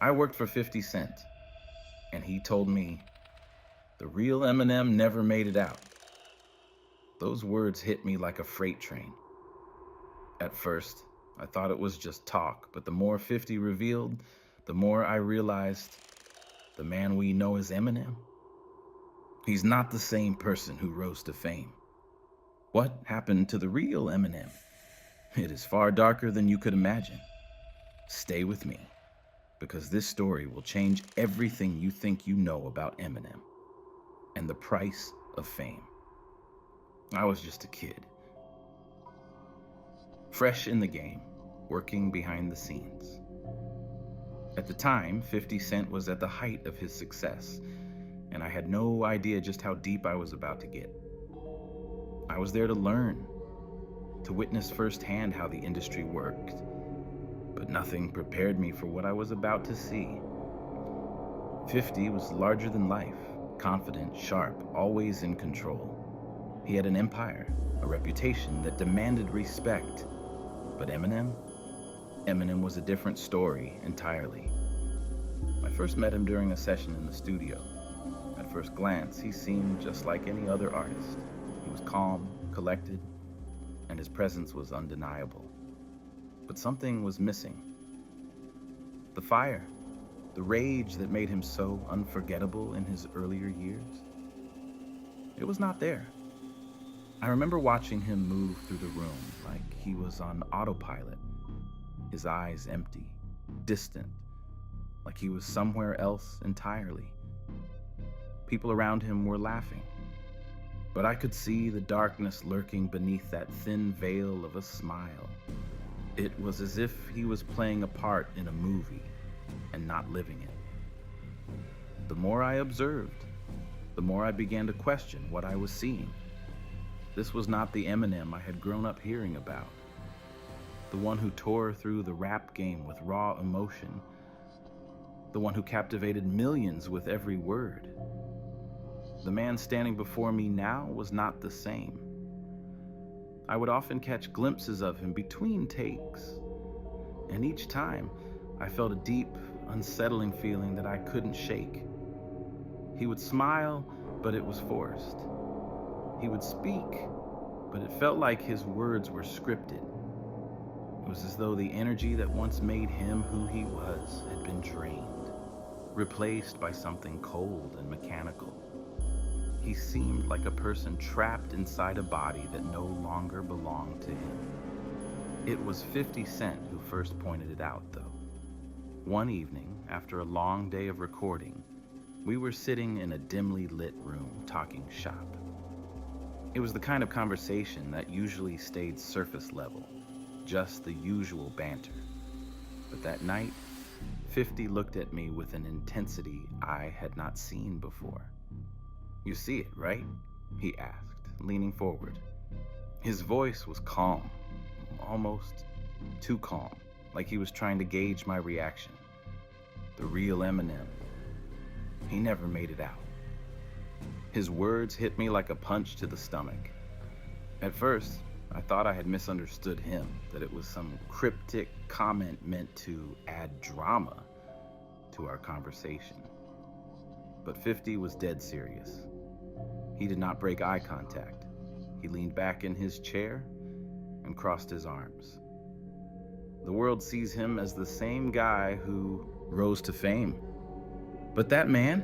I worked for 50 Cent, and he told me, the real Eminem never made it out. Those words hit me like a freight train. At first, I thought it was just talk, but the more 50 revealed, the more I realized the man we know as Eminem, he's not the same person who rose to fame. What happened to the real Eminem? It is far darker than you could imagine. Stay with me, because this story will change everything you think you know about Eminem and the price of fame. I was just a kid, fresh in the game, working behind the scenes. At the time, 50 Cent was at the height of his success, and I had no idea just how deep I was about to get. I was there to learn, to witness firsthand how the industry worked, but nothing prepared me for what I was about to see. 50 was larger than life, confident, sharp, always in control. He had an empire, a reputation that demanded respect. But Eminem was a different story entirely. I first met him during a session in the studio. At first glance, he seemed just like any other artist. He was calm, collected, and his presence was undeniable. But something was missing. The fire, the rage that made him so unforgettable in his earlier years. It was not there. I remember watching him move through the room like he was on autopilot, his eyes empty, distant, like he was somewhere else entirely. People around him were laughing, but I could see the darkness lurking beneath that thin veil of a smile. It was as if he was playing a part in a movie and not living it. The more I observed, the more I began to question what I was seeing. This was not the Eminem I had grown up hearing about. The one who tore through the rap game with raw emotion. The one who captivated millions with every word. The man standing before me now was not the same. I would often catch glimpses of him between takes, and each time I felt a deep, unsettling feeling that I couldn't shake. He would smile, but it was forced. He would speak, but it felt like his words were scripted. It was as though the energy that once made him who he was had been drained, replaced by something cold and mechanical. He seemed like a person trapped inside a body that no longer belonged to him. It was 50 Cent who first pointed it out, though. One evening, after a long day of recording, we were sitting in a dimly lit room talking shop. It was the kind of conversation that usually stayed surface level, just the usual banter. But that night, 50 looked at me with an intensity I had not seen before. "You see it, right?" he asked, leaning forward. His voice was calm, almost too calm, like he was trying to gauge my reaction. The real Eminem, he never made it out. His words hit me like a punch to the stomach. At first, I thought I had misunderstood him, that it was some cryptic comment meant to add drama to our conversation. But 50 was dead serious. He did not break eye contact. He leaned back in his chair and crossed his arms. The world sees him as the same guy who rose to fame. But that man,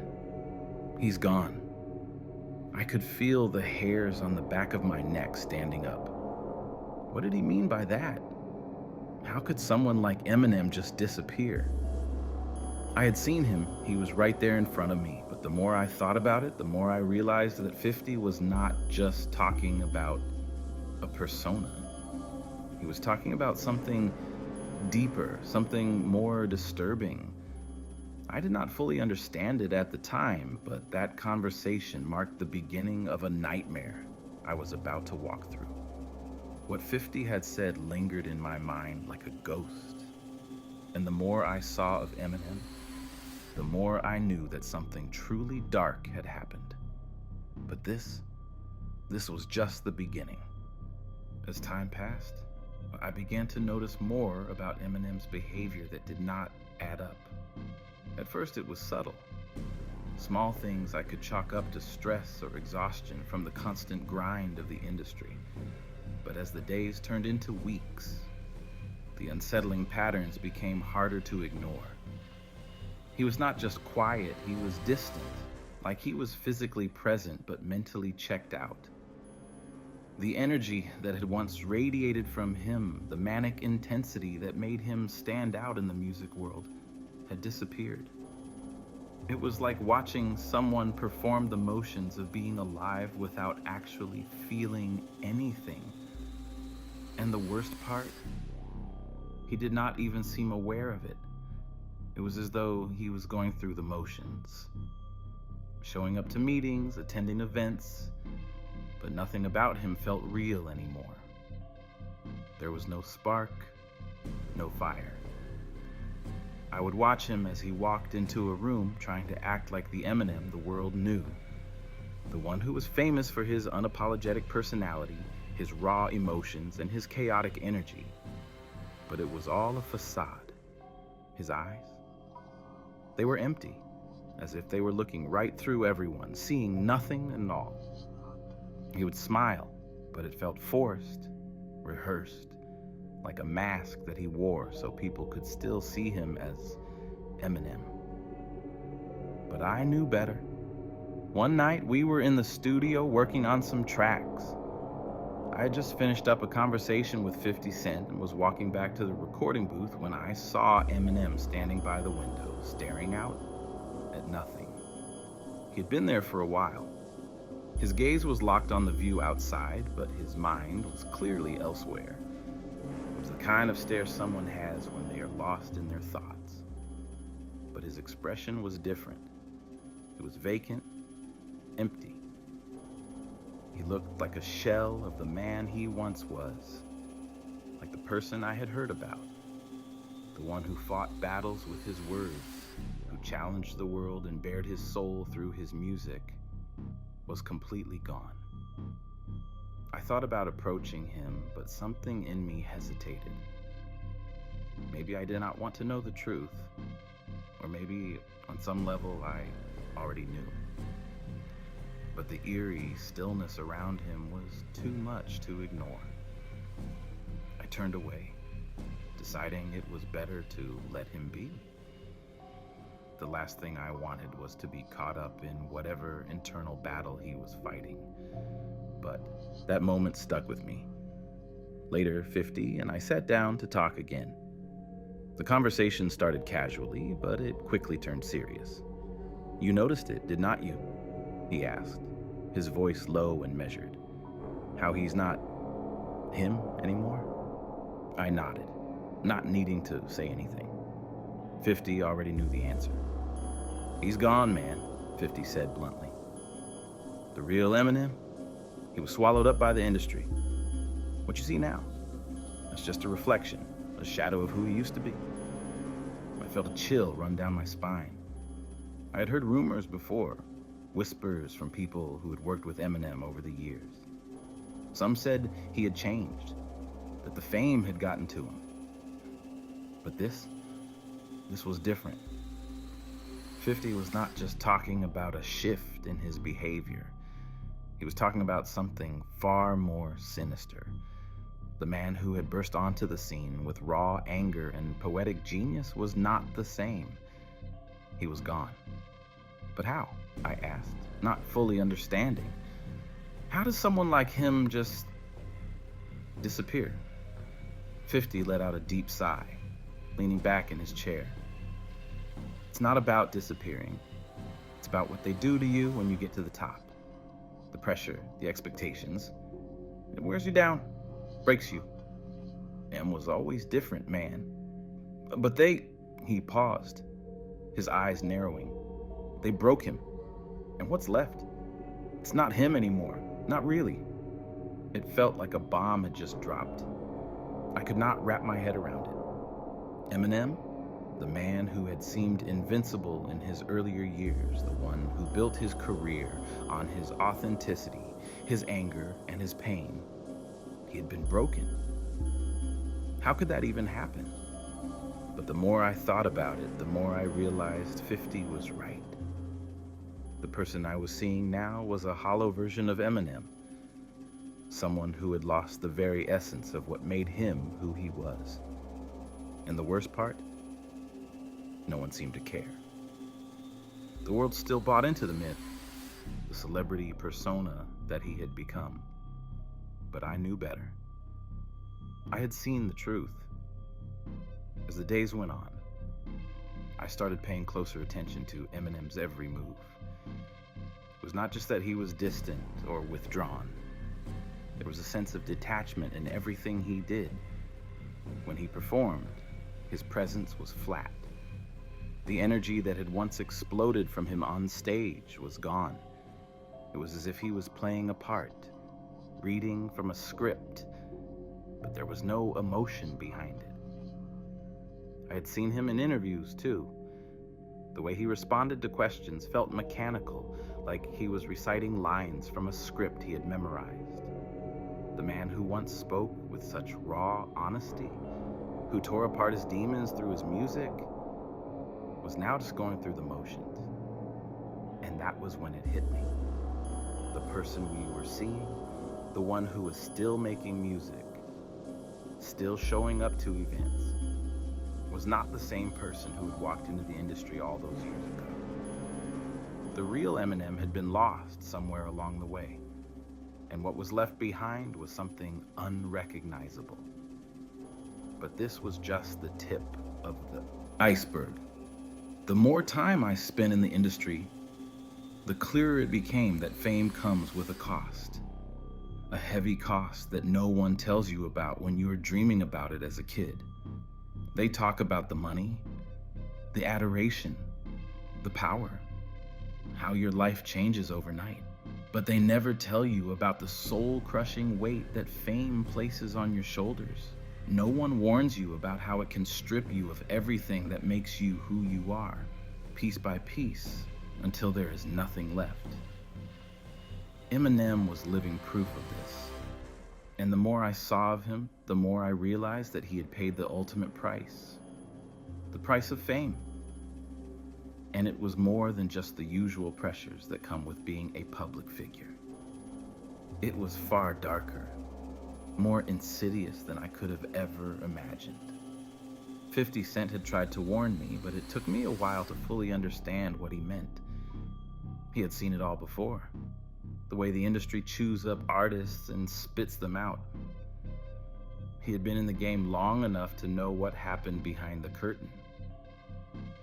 he's gone. I could feel the hairs on the back of my neck standing up. What did he mean by that? How could someone like Eminem just disappear? I had seen him, he was right there in front of me, but the more I thought about it, the more I realized that 50 was not just talking about a persona. He was talking about something deeper, something more disturbing. I did not fully understand it at the time, but that conversation marked the beginning of a nightmare I was about to walk through. What 50 had said lingered in my mind like a ghost, and the more I saw of Eminem, the more I knew that something truly dark had happened. But this was just the beginning. As time passed, I began to notice more about Eminem's behavior that did not add up. At first it was subtle. Small things I could chalk up to stress or exhaustion from the constant grind of the industry. But as the days turned into weeks, the unsettling patterns became harder to ignore. He was not just quiet, he was distant, like he was physically present but mentally checked out. The energy that had once radiated from him, the manic intensity that made him stand out in the music world, had disappeared. It was like watching someone perform the motions of being alive without actually feeling anything. And the worst part, he did not even seem aware of it. It was as though he was going through the motions, showing up to meetings, attending events, but nothing about him felt real anymore. There was no spark, no fire. I would watch him as he walked into a room trying to act like the Eminem the world knew, the one who was famous for his unapologetic personality, his raw emotions, and his chaotic energy. But it was all a facade. His eyes, they were empty, as if they were looking right through everyone, seeing nothing and all. He would smile, but it felt forced, rehearsed, like a mask that he wore so people could still see him as Eminem. But I knew better. One night we were in the studio working on some tracks. I had just finished up a conversation with 50 Cent and was walking back to the recording booth when I saw Eminem standing by the window, staring out at nothing. He had been there for a while. His gaze was locked on the view outside, but his mind was clearly elsewhere. It was the kind of stare someone has when they are lost in their thoughts. But his expression was different. It was vacant, empty. He looked like a shell of the man he once was, like the person I had heard about, the one who fought battles with his words, who challenged the world and bared his soul through his music, was completely gone. I thought about approaching him, but something in me hesitated. Maybe I did not want to know the truth, or maybe on some level I already knew. But the eerie stillness around him was too much to ignore. I turned away, deciding it was better to let him be. The last thing I wanted was to be caught up in whatever internal battle he was fighting. But that moment stuck with me. Later, 50 and I sat down to talk again. The conversation started casually, but it quickly turned serious. "You noticed it, did not you?" he asked, his voice low and measured. "How he's not him anymore?" I nodded, not needing to say anything. 50 already knew the answer. "He's gone, man," 50 said bluntly. "The real Eminem, he was swallowed up by the industry. What you see now, that's just a reflection, a shadow of who he used to be." I felt a chill run down my spine. I had heard rumors before, whispers from people who had worked with Eminem over the years. Some said he had changed, that the fame had gotten to him. But this was different. 50 was not just talking about a shift in his behavior. He was talking about something far more sinister. The man who had burst onto the scene with raw anger and poetic genius was not the same. He was gone. But how? I asked, not fully understanding. How does someone like him just disappear? 50 let out a deep sigh, leaning back in his chair. It's not about disappearing. It's about what they do to you when you get to the top. The pressure, the expectations. It wears you down, breaks you. Em was always different, man. But he paused, his eyes narrowing. They broke him. And what's left? It's not him anymore, not really. It felt like a bomb had just dropped. I could not wrap my head around it. Eminem, the man who had seemed invincible in his earlier years, the one who built his career on his authenticity, his anger, and his pain, he had been broken. How could that even happen? But the more I thought about it, the more I realized 50 was right. The person I was seeing now was a hollow version of Eminem, someone who had lost the very essence of what made him who he was. And the worst part? No one seemed to care. The world still bought into the myth, the celebrity persona that he had become. But I knew better. I had seen the truth. As the days went on, I started paying closer attention to Eminem's every move. It was not just that he was distant or withdrawn. There was a sense of detachment in everything he did. When he performed, his presence was flat. The energy that had once exploded from him on stage was gone. It was as if he was playing a part, reading from a script, but there was no emotion behind it. I had seen him in interviews too. The way he responded to questions felt mechanical, like he was reciting lines from a script he had memorized. The man who once spoke with such raw honesty, who tore apart his demons through his music, was now just going through the motions. And that was when it hit me. The person we were seeing, the one who was still making music, still showing up to events, was not the same person who had walked into the industry all those years ago. The real Eminem had been lost somewhere along the way, and what was left behind was something unrecognizable. But this was just the tip of the iceberg. The more time I spent in the industry, the clearer it became that fame comes with a cost. A heavy cost that no one tells you about when you are dreaming about it as a kid. They talk about the money, the adoration, the power, how your life changes overnight. But they never tell you about the soul-crushing weight that fame places on your shoulders. No one warns you about how it can strip you of everything that makes you who you are, piece by piece, until there is nothing left. Eminem was living proof of this. And the more I saw of him, the more I realized that he had paid the ultimate price. The price of fame. And it was more than just the usual pressures that come with being a public figure. It was far darker, more insidious than I could have ever imagined. 50 Cent had tried to warn me, but it took me a while to fully understand what he meant. He had seen it all before. The way the industry chews up artists and spits them out. He had been in the game long enough to know what happened behind the curtain.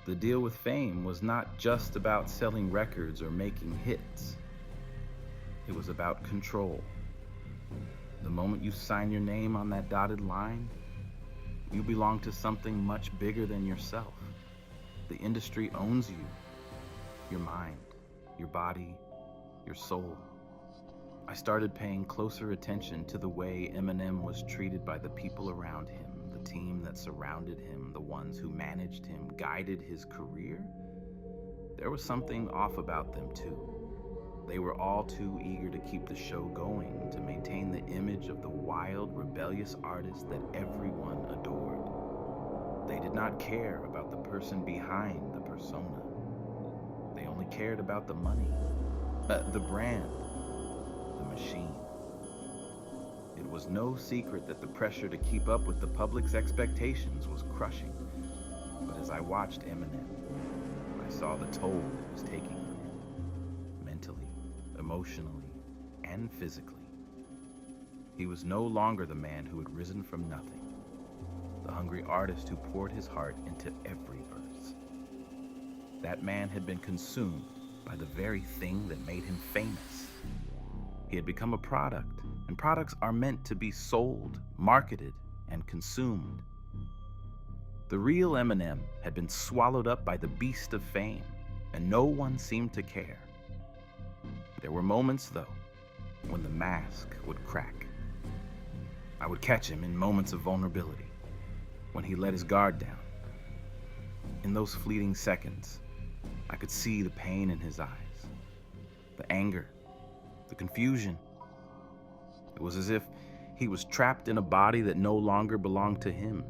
The deal with fame was not just about selling records or making hits. It was about control. The moment you sign your name on that dotted line, you belong to something much bigger than yourself. The industry owns you, your mind, your body, your soul. I started paying closer attention to the way Eminem was treated by the people around him, the team that surrounded him, the ones who managed him, guided his career. There was something off about them too. They were all too eager to keep the show going, to maintain the image of the wild, rebellious artist that everyone adored. They did not care about the person behind the persona. They only cared about the money, the brand, the machine. It was no secret that the pressure to keep up with the public's expectations was crushing. But as I watched Eminem, I saw the toll it was taking on him, mentally, emotionally, and physically. He was no longer the man who had risen from nothing, the hungry artist who poured his heart into every verse. That man had been consumed by the very thing that made him famous. He had become a product, and products are meant to be sold, marketed, and consumed. The real Eminem had been swallowed up by the beast of fame, and no one seemed to care. There were moments, though, when the mask would crack. I would catch him in moments of vulnerability, when he let his guard down. In those fleeting seconds, I could see the pain in his eyes, the anger, the confusion. It was as if he was trapped in a body that no longer belonged to him.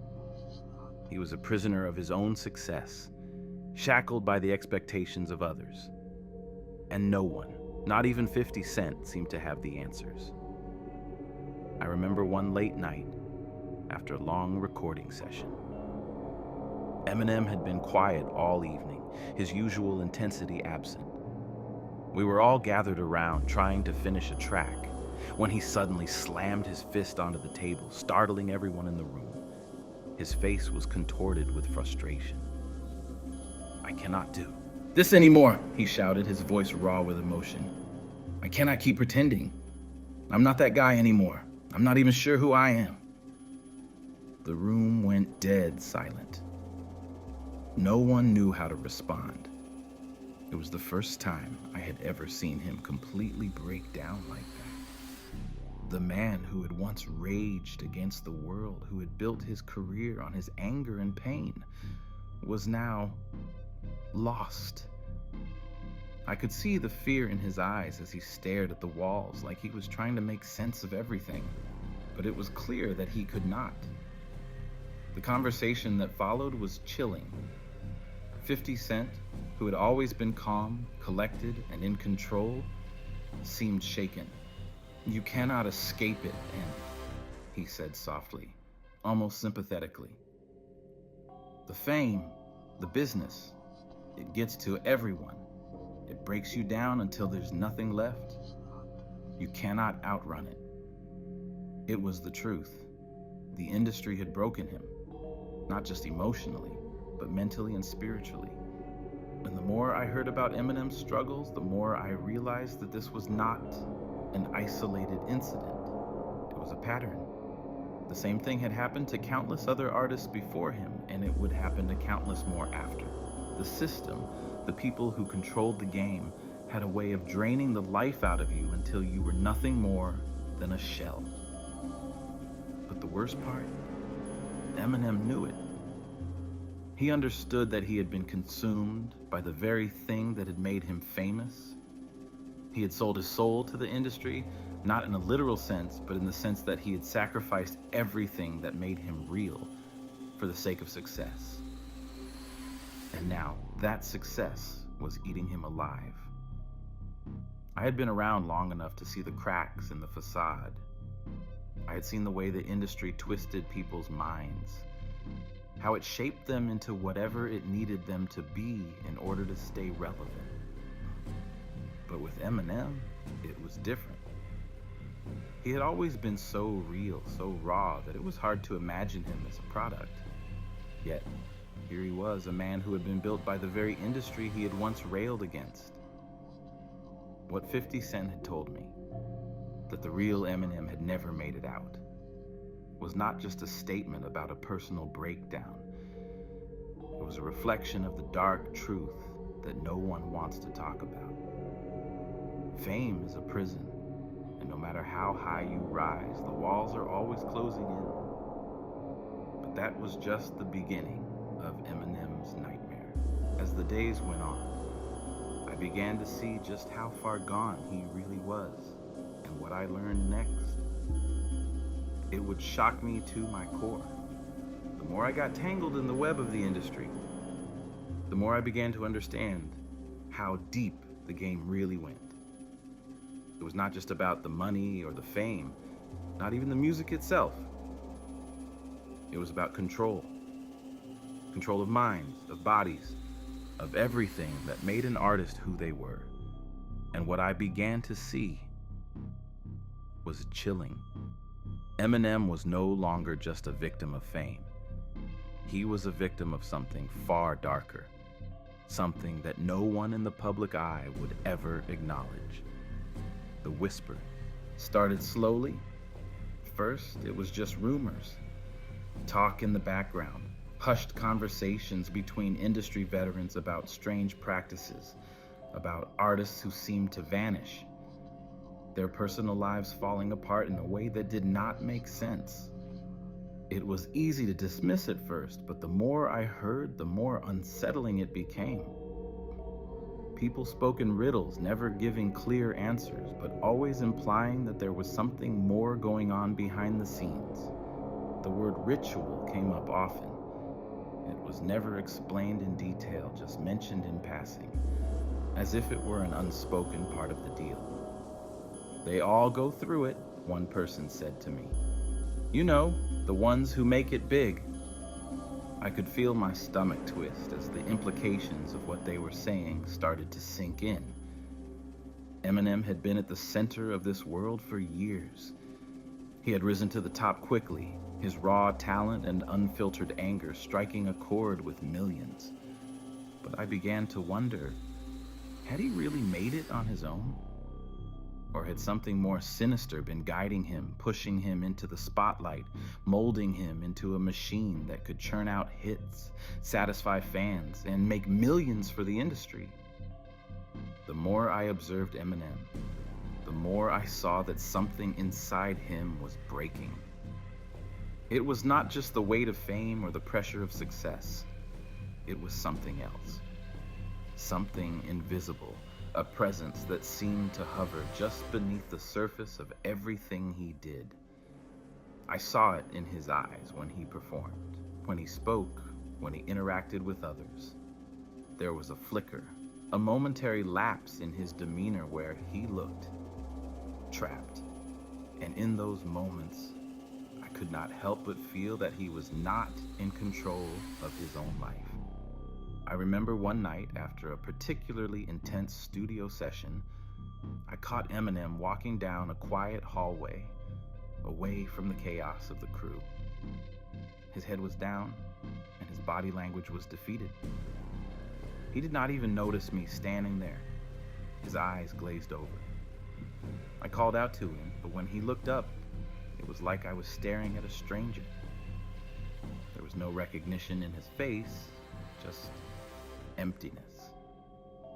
He was a prisoner of his own success, shackled by the expectations of others. And no one, not even 50 Cent, seemed to have the answers. I remember one late night, after a long recording session. Eminem had been quiet all evening, his usual intensity absent. We were all gathered around trying to finish a track when he suddenly slammed his fist onto the table, startling everyone in the room. His face was contorted with frustration. "I cannot do this anymore," he shouted, his voice raw with emotion. "I cannot keep pretending. I'm not that guy anymore. I'm not even sure who I am." The room went dead silent. No one knew how to respond. It was the first time I had ever seen him completely break down like that. The man who had once raged against the world, who had built his career on his anger and pain, was now lost. I could see the fear in his eyes as he stared at the walls like he was trying to make sense of everything, but it was clear that he could not. The conversation that followed was chilling. 50 Cent, who had always been calm, collected, and in control, seemed shaken. "You cannot escape it, and," he said softly, almost sympathetically. "The fame, the business, it gets to everyone. It breaks you down until there's nothing left. You cannot outrun it." It was the truth. The industry had broken him, not just emotionally, but mentally and spiritually. And the more I heard about Eminem's struggles, the more I realized that this was not an isolated incident. It was a pattern. The same thing had happened to countless other artists before him, and it would happen to countless more after. The system, the people who controlled the game, had a way of draining the life out of you until you were nothing more than a shell. But the worst part, Eminem knew it. He understood that he had been consumed by the very thing that had made him famous. He had sold his soul to the industry, not in a literal sense, but in the sense that he had sacrificed everything that made him real for the sake of success. And now that success was eating him alive. I had been around long enough to see the cracks in the facade. I had seen the way the industry twisted people's minds, how it shaped them into whatever it needed them to be in order to stay relevant. But with Eminem, it was different. He had always been so real, so raw, that it was hard to imagine him as a product. Yet, here he was, a man who had been built by the very industry he had once railed against. What 50 Cent had told me, that the real Eminem had never made it out, was not just a statement about a personal breakdown. It was a reflection of the dark truth that no one wants to talk about. Fame is a prison, and no matter how high you rise, the walls are always closing in. But that was just the beginning of Eminem's nightmare. As the days went on, I began to see just how far gone he really was, and what I learned next, it would shock me to my core. The more I got tangled in the web of the industry, the more I began to understand how deep the game really went. It was not just about the money or the fame, not even the music itself. It was about control. Control of minds, of bodies, of everything that made an artist who they were. And what I began to see was chilling. Eminem was no longer just a victim of fame. He was a victim of something far darker, something that no one in the public eye would ever acknowledge. The whisper started slowly. First, it was just rumors, talk in the background, hushed conversations between industry veterans about strange practices, about artists who seemed to vanish, their personal lives falling apart in a way that did not make sense. It was easy to dismiss at first, but the more I heard, the more unsettling it became. People spoke in riddles, never giving clear answers, but always implying that there was something more going on behind the scenes. The word ritual came up often. was never explained in detail, just mentioned in passing, as if it were an unspoken part of the deal. "They all go through it," one person said to me. "You know, the ones who make it big." I could feel my stomach twist as the implications of what they were saying started to sink in. Eminem had been at the center of this world for years. He had risen to the top quickly, his raw talent and unfiltered anger striking a chord with millions. But I began to wonder, had he really made it on his own? Or had something more sinister been guiding him, pushing him into the spotlight, molding him into a machine that could churn out hits, satisfy fans, and make millions for the industry? The more I observed Eminem, the more I saw that something inside him was breaking. It was not just the weight of fame or the pressure of success. It was something else. Something invisible, a presence that seemed to hover just beneath the surface of everything he did. I saw it in his eyes when he performed, when he spoke, when he interacted with others. There was a flicker, a momentary lapse in his demeanor where he looked trapped. And in those moments, I could not help but feel that he was not in control of his own life. I remember one night after a particularly intense studio session, I caught Eminem walking down a quiet hallway, away from the chaos of the crew. His head was down, and his body language was defeated. He did not even notice me standing there. His eyes glazed over. I called out to him, but when he looked up, it was like I was staring at a stranger. There was no recognition in his face, just emptiness.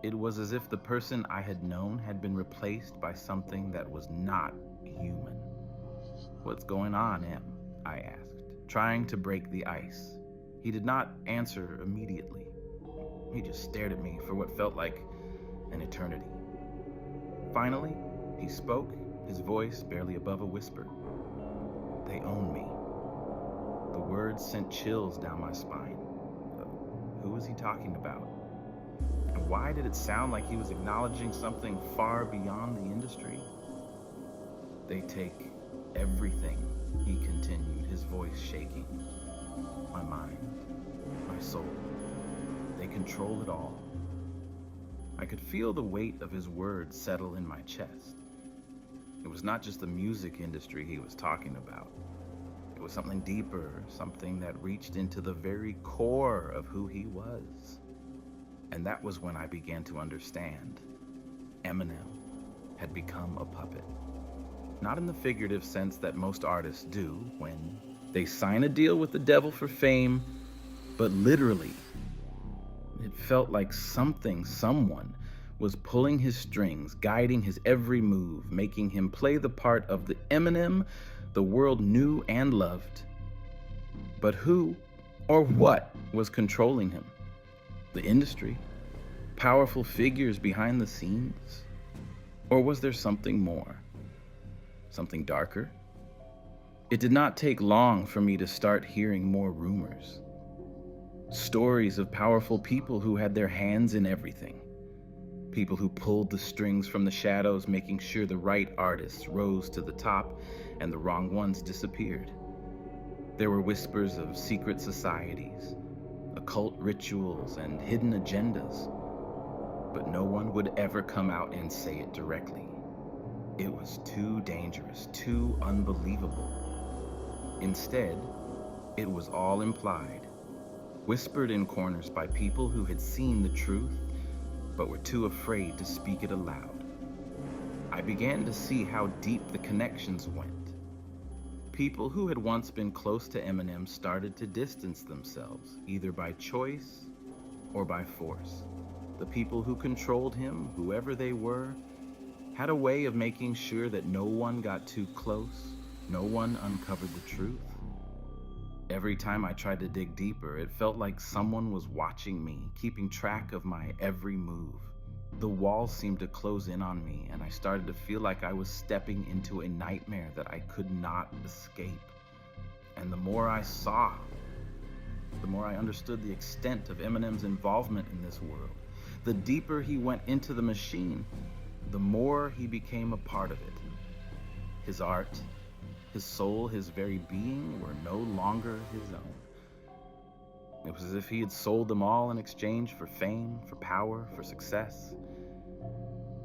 It was as if the person I had known had been replaced by something that was not human. "What's going on, Em?" I asked, trying to break the ice. He did not answer immediately. He just stared at me for what felt like an eternity. Finally, he spoke, his voice barely above a whisper. "They own me." The words sent chills down my spine. Who was he talking about? And why did it sound like he was acknowledging something far beyond the industry? "They take everything," he continued, his voice shaking. "My mind, my soul. They control it all." I could feel the weight of his words settle in my chest. It was not just the music industry he was talking about. It was something deeper, something that reached into the very core of who he was. And that was when I began to understand. Eminem had become a puppet. Not in the figurative sense that most artists do when they sign a deal with the devil for fame, but literally. It felt like someone was pulling his strings, guiding his every move, making him play the part of the Eminem the world knew and loved. But who or what was controlling him? The industry? Powerful figures behind the scenes? Or was there something more? Something darker? It did not take long for me to start hearing more rumors. Stories of powerful people who had their hands in everything. People who pulled the strings from the shadows, making sure the right artists rose to the top and the wrong ones disappeared. There were whispers of secret societies, occult rituals, and hidden agendas, but no one would ever come out and say it directly. It was too dangerous, too unbelievable. Instead, it was all implied, whispered in corners by people who had seen the truth but were too afraid to speak it aloud. I began to see how deep the connections went. People who had once been close to Eminem started to distance themselves, either by choice or by force. The people who controlled him, whoever they were, had a way of making sure that no one got too close, no one uncovered the truth. Every time I tried to dig deeper, it felt like someone was watching me, keeping track of my every move. The walls seemed to close in on me, and I started to feel like I was stepping into a nightmare that I could not escape. And the more I saw, the more I understood the extent of Eminem's involvement in this world. The deeper he went into the machine, the more he became a part of it. His art, his soul, his very being were no longer his own. It was as if he had sold them all in exchange for fame, for power, for success.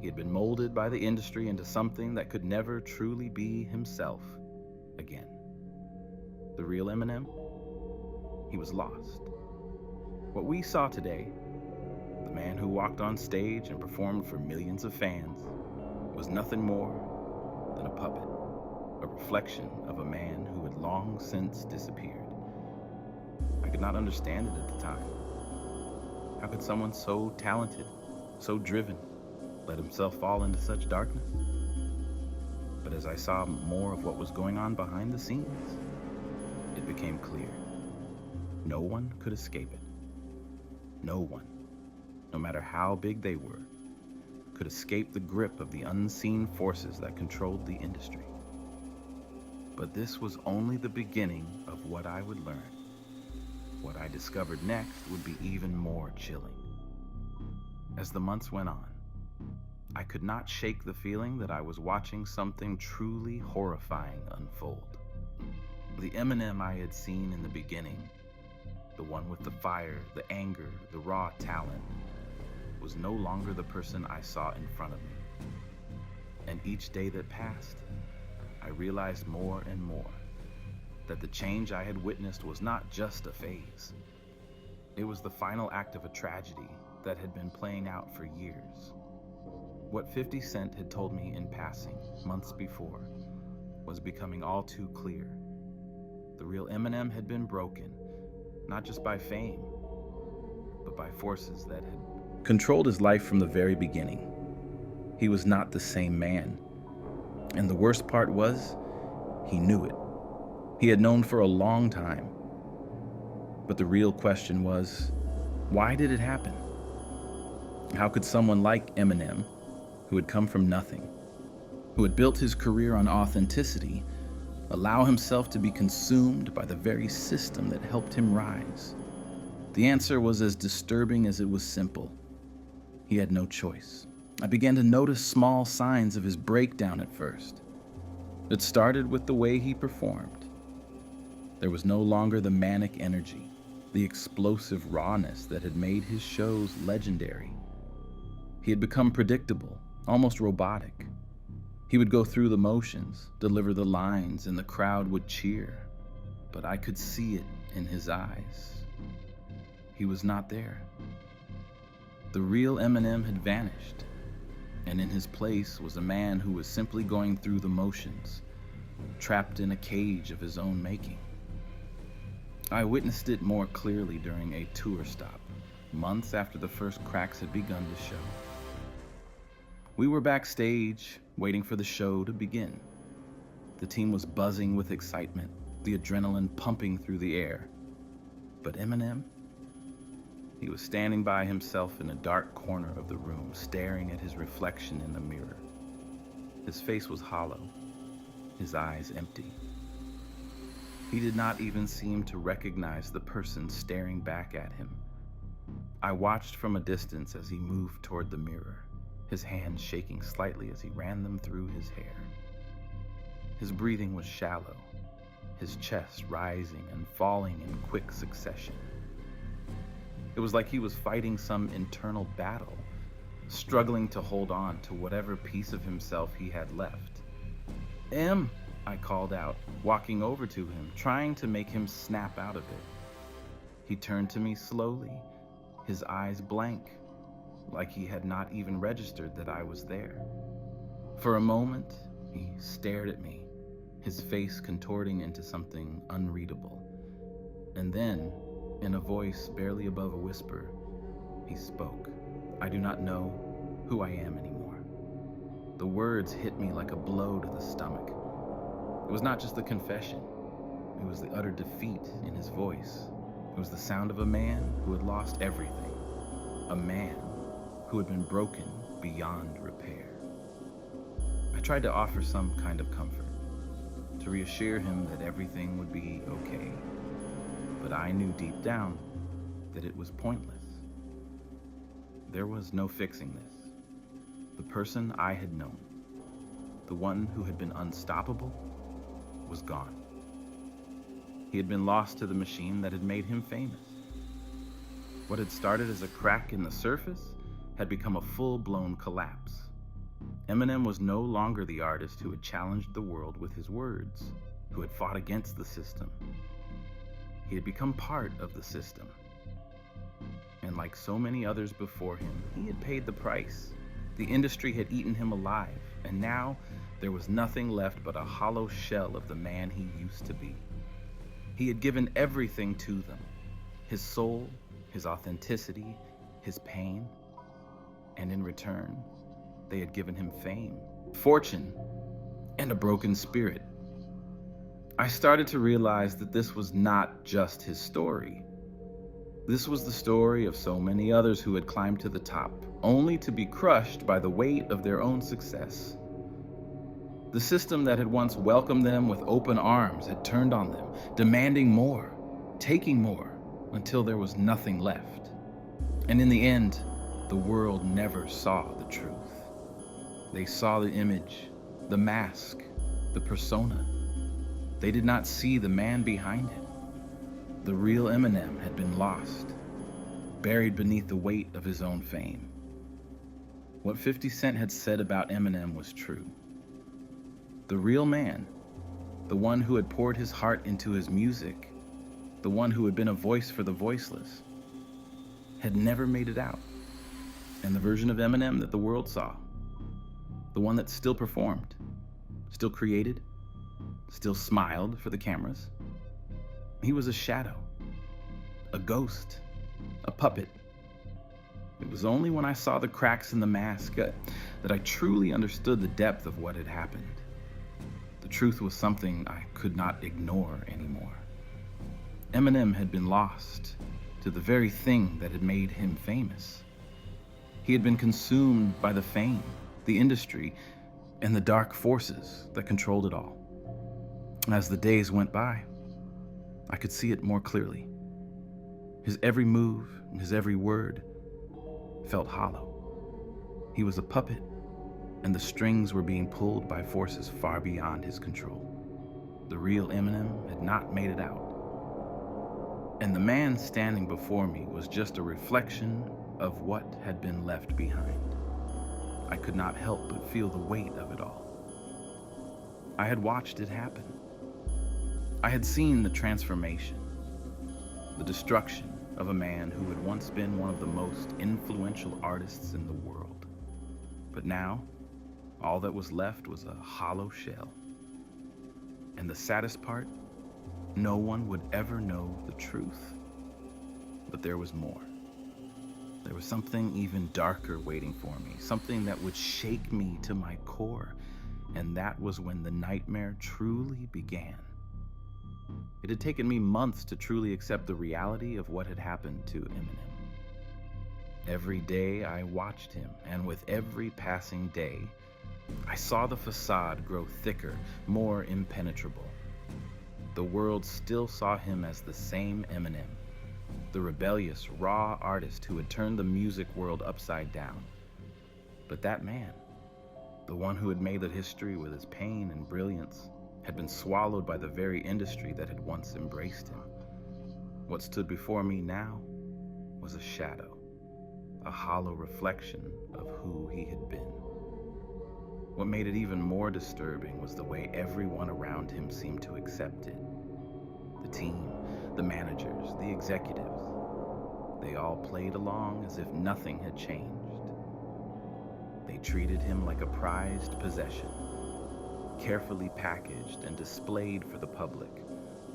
He had been molded by the industry into something that could never truly be himself again. The real Eminem, he was lost. What we saw today, the man who walked on stage and performed for millions of fans, was nothing more than a puppet, a reflection of a man who had long since disappeared. I could not understand it at the time. How could someone so talented, so driven, let himself fall into such darkness? But as I saw more of what was going on behind the scenes, it became clear. No one could escape it. No one, no matter how big they were, could escape the grip of the unseen forces that controlled the industry. But this was only the beginning of what I would learn. What I discovered next would be even more chilling. As the months went on, I could not shake the feeling that I was watching something truly horrifying unfold. The Eminem I had seen in the beginning, the one with the fire, the anger, the raw talent, was no longer the person I saw in front of me. And each day that passed, I realized more and more that the change I had witnessed was not just a phase. It was the final act of a tragedy that had been playing out for years. What 50 Cent had told me in passing months before was becoming all too clear. The real Eminem had been broken, not just by fame, but by forces that had controlled his life from the very beginning. He was not the same man. And the worst part was, he knew it. He had known for a long time. But the real question was, why did it happen? How could someone like Eminem, who had come from nothing, who had built his career on authenticity, allow himself to be consumed by the very system that helped him rise? The answer was as disturbing as it was simple. He had no choice. I began to notice small signs of his breakdown at first. It started with the way he performed. There was no longer the manic energy, the explosive rawness that had made his shows legendary. He had become predictable, almost robotic. He would go through the motions, deliver the lines, and the crowd would cheer. But I could see it in his eyes. He was not there. The real Eminem had vanished, and in his place was a man who was simply going through the motions, trapped in a cage of his own making. I witnessed it more clearly during a tour stop, months after the first cracks had begun to show. We were backstage, waiting for the show to begin. The team was buzzing with excitement, the adrenaline pumping through the air. But Eminem, he was standing by himself in a dark corner of the room, staring at his reflection in the mirror. His face was hollow, his eyes empty. He did not even seem to recognize the person staring back at him. I watched from a distance as he moved toward the mirror, his hands shaking slightly as he ran them through his hair. His breathing was shallow, his chest rising and falling in quick succession. It was like he was fighting some internal battle, struggling to hold on to whatever piece of himself he had left. "Em," I called out, walking over to him, trying to make him snap out of it. He turned to me slowly, his eyes blank, like he had not even registered that I was there. For a moment, he stared at me, his face contorting into something unreadable. And then, in a voice barely above a whisper, he spoke. "I do not know who I am anymore." The words hit me like a blow to the stomach. It was not just the confession. It was the utter defeat in his voice. It was the sound of a man who had lost everything. A man who had been broken beyond repair. I tried to offer some kind of comfort, to reassure him that everything would be okay. but I knew deep down that it was pointless. There was no fixing this. The person I had known, the one who had been unstoppable, was gone. He had been lost to the machine that had made him famous. What had started as a crack in the surface had become a full-blown collapse. Eminem was no longer the artist who had challenged the world with his words, who had fought against the system. He had become part of the system. And like so many others before him, he had paid the price. The industry had eaten him alive, and now there was nothing left but a hollow shell of the man he used to be. He had given everything to them, his soul, his authenticity, his pain, and in return, they had given him fame, fortune, and a broken spirit. I started to realize that this was not just his story. This was the story of so many others who had climbed to the top, only to be crushed by the weight of their own success. The system that had once welcomed them with open arms had turned on them, demanding more, taking more, until there was nothing left. And in the end, the world never saw the truth. They saw the image, the mask, the persona. They did not see the man behind him. The real Eminem had been lost, buried beneath the weight of his own fame. What 50 Cent had said about Eminem was true. The real man, the one who had poured his heart into his music, the one who had been a voice for the voiceless, had never made it out. And the version of Eminem that the world saw, the one that still performed, still created, still smiled for the cameras, he was a shadow, a ghost, a puppet. It was only when I saw the cracks in the mask that I truly understood the depth of what had happened. The truth was something I could not ignore anymore. Eminem had been lost to the very thing that had made him famous. He had been consumed by the fame, the industry, and the dark forces that controlled it all. As the days went by, I could see it more clearly. His every move, his every word felt hollow. He was a puppet, and the strings were being pulled by forces far beyond his control. The real Eminem had not made it out. And the man standing before me was just a reflection of what had been left behind. I could not help but feel the weight of it all. I had watched it happen. I had seen the transformation, the destruction of a man who had once been one of the most influential artists in the world. But now, all that was left was a hollow shell. And the saddest part, no one would ever know the truth. But there was more. There was something even darker waiting for me, something that would shake me to my core. And that was when the nightmare truly began. It had taken me months to truly accept the reality of what had happened to Eminem. Every day I watched him, and with every passing day, I saw the facade grow thicker, more impenetrable. The world still saw him as the same Eminem, the rebellious, raw artist who had turned the music world upside down. But that man, the one who had made the history with his pain and brilliance, had been swallowed by the very industry that had once embraced him. What stood before me now was a shadow, a hollow reflection of who he had been. What made it even more disturbing was the way everyone around him seemed to accept it. The team, the managers, the executives, they all played along as if nothing had changed. They treated him like a prized possession, carefully packaged and displayed for the public,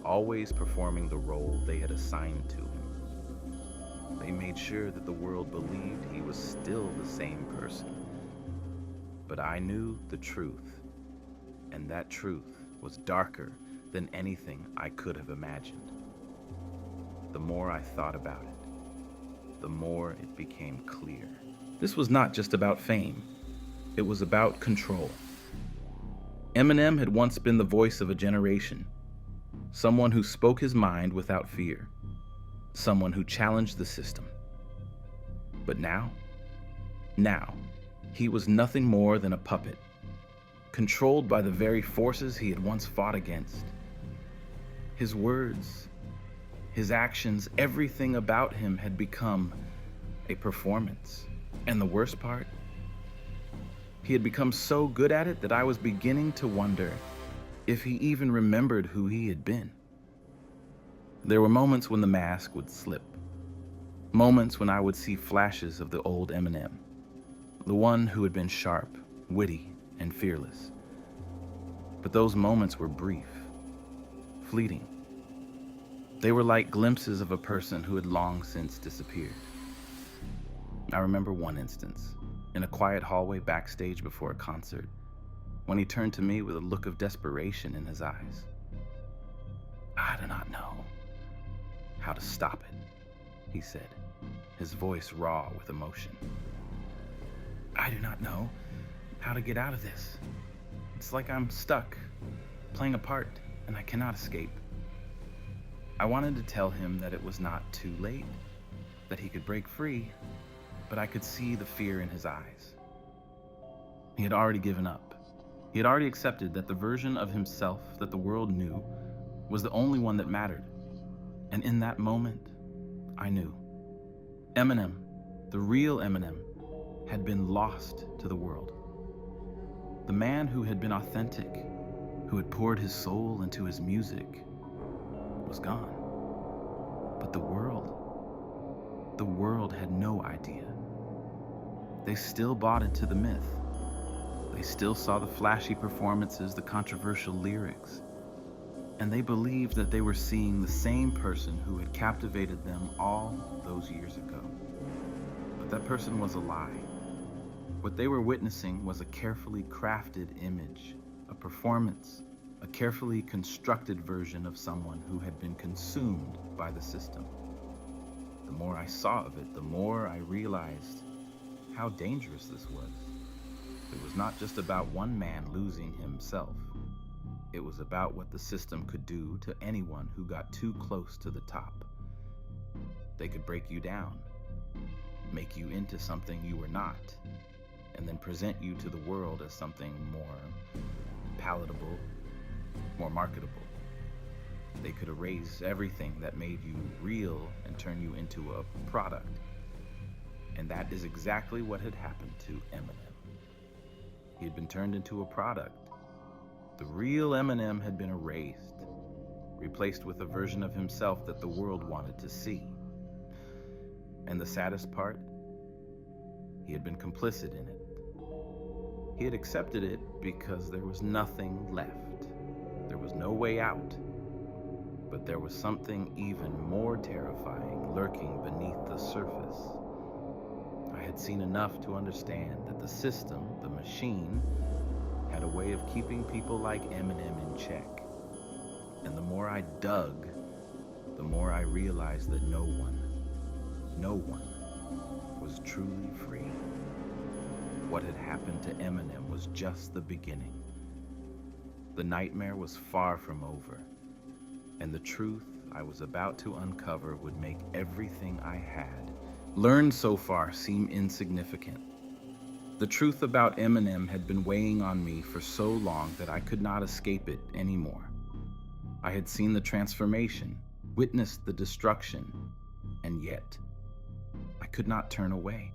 always performing the role they had assigned to him. They made sure that the world believed he was still the same person. But I knew the truth, and that truth was darker than anything I could have imagined. The more I thought about it, the more it became clear. This was not just about fame. It was about control. Eminem had once been the voice of a generation, someone who spoke his mind without fear, someone who challenged the system. But now, he was nothing more than a puppet, controlled by the very forces he had once fought against. His words, his actions, everything about him had become a performance. And the worst part, he had become so good at it that I was beginning to wonder if he even remembered who he had been. There were moments when the mask would slip, moments when I would see flashes of the old Eminem, the one who had been sharp, witty, and fearless. But those moments were brief, fleeting. They were like glimpses of a person who had long since disappeared. I remember one instance, in a quiet hallway backstage before a concert, when he turned to me with a look of desperation in his eyes. "I do not know how to stop it," he said, his voice raw with emotion. "I do not know how to get out of this. It's like I'm stuck, playing a part, and I cannot escape." I wanted to tell him that it was not too late, that he could break free, but I could see the fear in his eyes. He had already given up. He had already accepted that the version of himself that the world knew was the only one that mattered. And in that moment, I knew. Eminem, the real Eminem, had been lost to the world. The man who had been authentic, who had poured his soul into his music, was gone. But the world had no idea. They still bought into the myth. They still saw the flashy performances, the controversial lyrics, and they believed that they were seeing the same person who had captivated them all those years ago. But that person was a lie. What they were witnessing was a carefully crafted image, a performance, a carefully constructed version of someone who had been consumed by the system. The more I saw of it, the more I realized how dangerous this was. It was not just about one man losing himself. It was about what the system could do to anyone who got too close to the top. They could break you down, make you into something you were not, and then present you to the world as something more palatable, more marketable. They could erase everything that made you real and turn you into a product. And that is exactly what had happened to Eminem. He had been turned into a product. The real Eminem had been erased, replaced with a version of himself that the world wanted to see. And the saddest part, he had been complicit in it. He had accepted it because there was nothing left. There was no way out. But there was something even more terrifying lurking beneath the surface. I had seen enough to understand that the system, the machine, had a way of keeping people like Eminem in check. And the more I dug, the more I realized that no one was truly free. What had happened to Eminem was just the beginning. The nightmare was far from over, and the truth I was about to uncover would make everything I had learned so far seem insignificant. The truth about Eminem had been weighing on me for so long that I could not escape it anymore. I had seen the transformation, witnessed the destruction, and yet I could not turn away.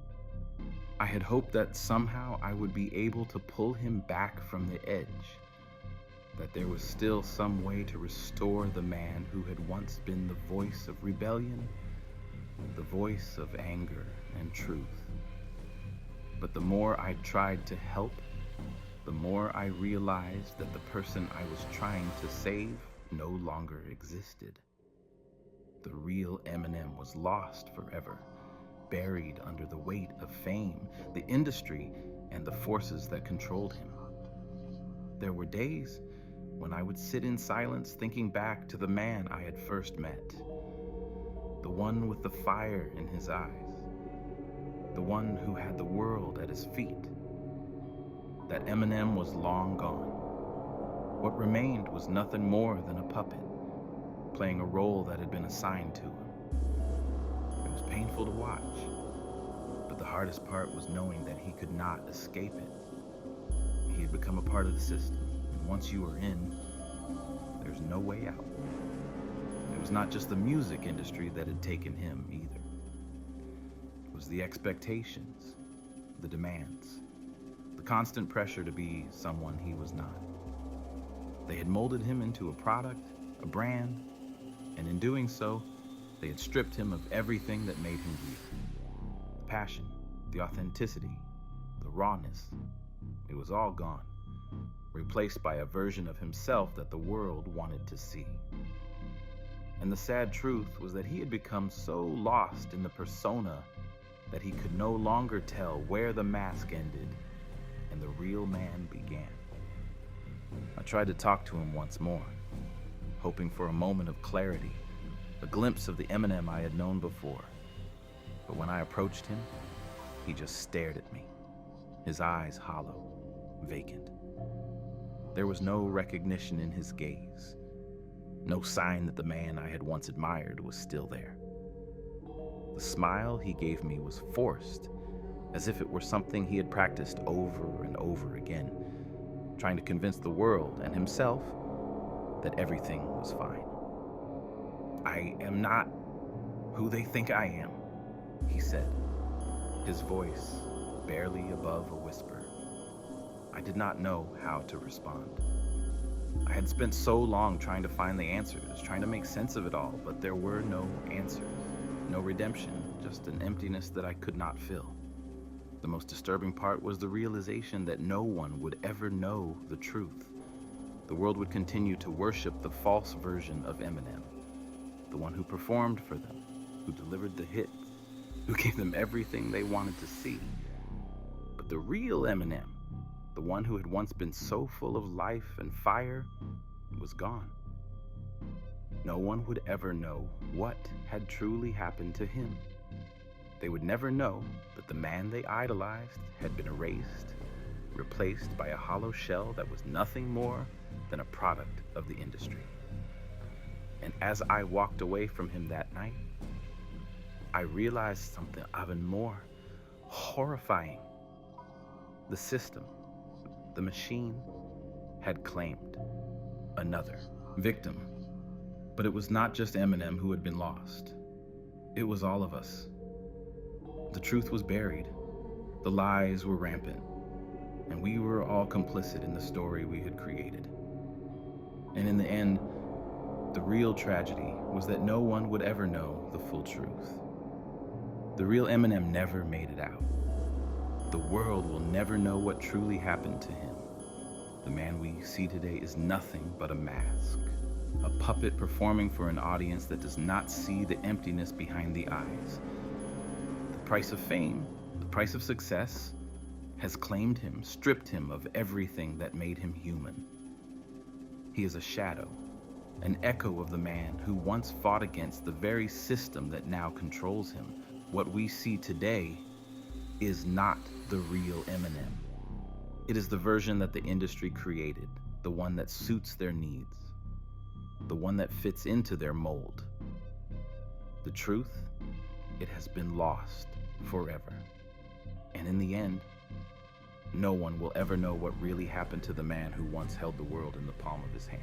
I had hoped that somehow I would be able to pull him back from the edge, that there was still some way to restore the man who had once been the voice of rebellion, the voice of anger and truth. But the more I tried to help, the more I realized that the person I was trying to save no longer existed. The real Eminem was lost forever, buried under the weight of fame, the industry, and the forces that controlled him. There were days when I would sit in silence thinking back to the man I had first met, the one with the fire in his eyes, the one who had the world at his feet. That Eminem was long gone. What remained was nothing more than a puppet, playing a role that had been assigned to him. painful to watch. But the hardest part was knowing that he could not escape it. He had become a part of the system, and once you were in, there's no way out. It was not just the music industry that had taken him either. It was the expectations, the demands, the constant pressure to be someone he was not. They had molded him into a product, a brand, and in doing so, they had stripped him of everything that made him real. The passion, the authenticity, the rawness, it was all gone, replaced by a version of himself that the world wanted to see. And the sad truth was that he had become so lost in the persona that he could no longer tell where the mask ended and the real man began. I tried to talk to him once more, hoping for a moment of clarity, a glimpse of the Eminem I had known before. But when I approached him, he just stared at me, his eyes hollow, vacant. There was no recognition in his gaze, no sign that the man I had once admired was still there. The smile he gave me was forced, as if it were something he had practiced over and over again, trying to convince the world and himself that everything was fine. "I am not who they think I am," he said, his voice barely above a whisper. I did not know how to respond. I had spent so long trying to find the answers, trying to make sense of it all, but there were no answers, no redemption, just an emptiness that I could not fill. The most disturbing part was the realization that no one would ever know the truth. The world would continue to worship the false version of Eminem, the one who performed for them, who delivered the hits, who gave them everything they wanted to see. But the real Eminem, the one who had once been so full of life and fire, was gone. No one would ever know what had truly happened to him. They would never know that the man they idolized had been erased, replaced by a hollow shell that was nothing more than a product of the industry. And as I walked away from him that night, I realized something even more horrifying. The system, the machine, had claimed another victim. But it was not just Eminem who had been lost. It was all of us. The truth was buried. The lies were rampant. And we were all complicit in the story we had created. And in the end, the real tragedy was that no one would ever know the full truth. The real Eminem never made it out. The world will never know what truly happened to him. The man we see today is nothing but a mask, a puppet performing for an audience that does not see the emptiness behind the eyes. The price of fame, the price of success, has claimed him, stripped him of everything that made him human. He is a shadow, an echo of the man who once fought against the very system that now controls him. What we see today is not the real Eminem. It is the version that the industry created, the one that suits their needs, the one that fits into their mold. The truth, it has been lost forever. And in the end, no one will ever know what really happened to the man who once held the world in the palm of his hand.